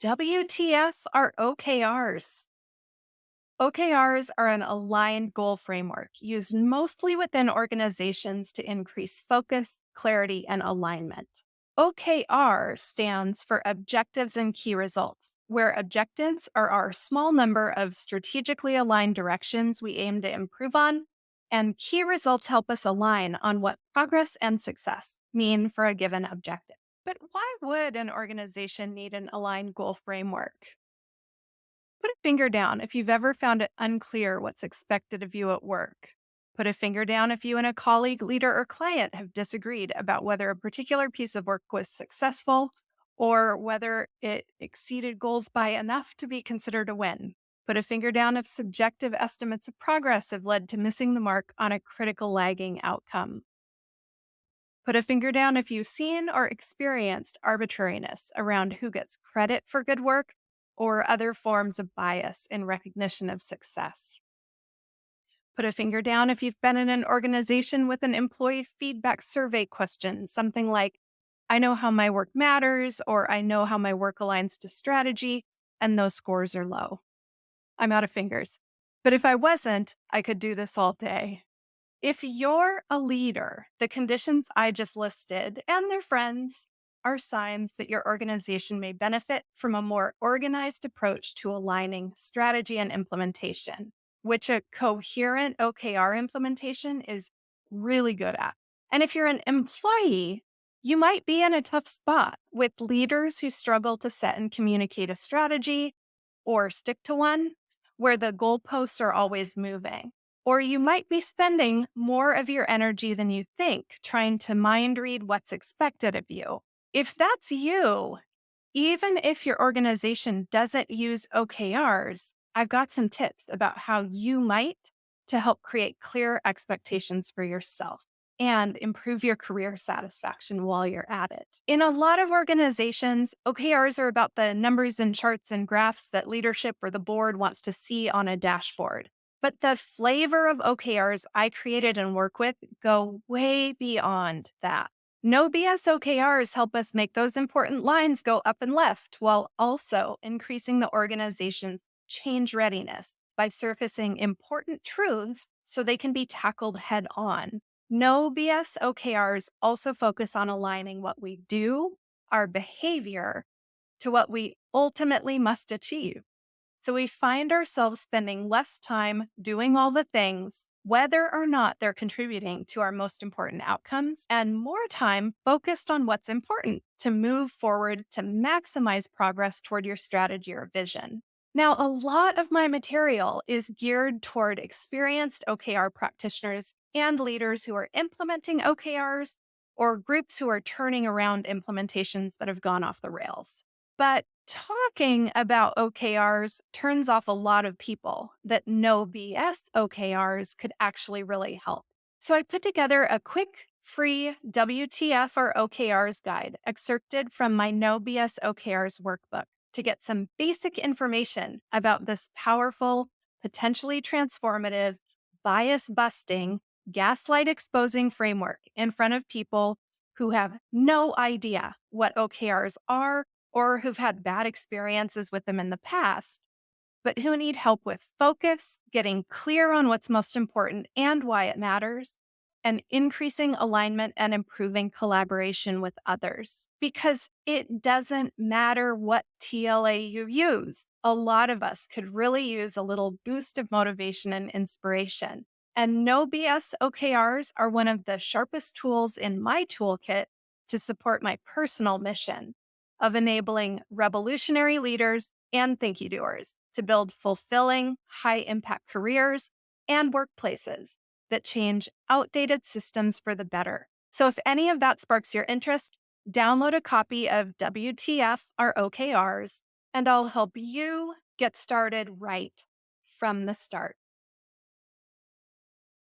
WTF are OKRs? OKRs are an aligned goal framework used mostly within organizations to increase focus, clarity, and alignment. OKR stands for Objectives and Key Results, where objectives are our small number of strategically aligned directions we aim to improve on, and key results help us align on what progress and success mean for a given objective. But why would an organization need an aligned goal framework? Put a finger down if you've ever found it unclear what's expected of you at work. Put a finger down if you and a colleague, leader, or client have disagreed about whether a particular piece of work was successful or whether it exceeded goals by enough to be considered a win. Put a finger down if subjective estimates of progress have led to missing the mark on a critical lagging outcome. Put a finger down if you've seen or experienced arbitrariness around who gets credit for good work or other forms of bias in recognition of success. Put a finger down if you've been in an organization with an employee feedback survey question, something like, I know how my work matters, or I know how my work aligns to strategy, and those scores are low. I'm out of fingers. But if I wasn't, I could do this all day. If you're a leader, the conditions I just listed and their friends are signs that your organization may benefit from a more organized approach to aligning strategy and implementation, which a coherent OKR implementation is really good at. And if you're an employee, you might be in a tough spot with leaders who struggle to set and communicate a strategy or stick to one where the goalposts are always moving. Or you might be spending more of your energy than you think trying to mind read what's expected of you. If that's you, even if your organization doesn't use OKRs, I've got some tips about how you might to help create clear expectations for yourself and improve your career satisfaction while you're at it. In a lot of organizations, OKRs are about the numbers and charts and graphs that leadership or the board wants to see on a dashboard. But the flavor of OKRs I created and work with go way beyond that. No BS OKRs help us make those important lines go up and left while also increasing the organization's change readiness by surfacing important truths so they can be tackled head on. No BS OKRs also focus on aligning what we do, our behavior, to what we ultimately must achieve. So we find ourselves spending less time doing all the things, whether or not they're contributing to our most important outcomes, and more time focused on what's important to move forward to maximize progress toward your strategy or vision. Now, a lot of my material is geared toward experienced OKR practitioners and leaders who are implementing OKRs or groups who are turning around implementations that have gone off the rails. But talking about OKRs turns off a lot of people that no BS OKRs could actually really help. So I put together a quick, free WTF or OKRs guide excerpted from my No BS OKRs workbook to get some basic information about this powerful, potentially transformative, bias busting, gaslight exposing framework in front of people who have no idea what OKRs are or who've had bad experiences with them in the past, but who need help with focus, getting clear on what's most important and why it matters, and increasing alignment and improving collaboration with others. Because it doesn't matter what TLA you use. A lot of us could really use a little boost of motivation and inspiration. And no BS OKRs are one of the sharpest tools in my toolkit to support my personal mission of enabling revolutionary leaders and thinky doers to build fulfilling, high impact careers and workplaces that change outdated systems for the better. So if any of that sparks your interest, download a copy of WTF or OKRs, and I'll help you get started right from the start.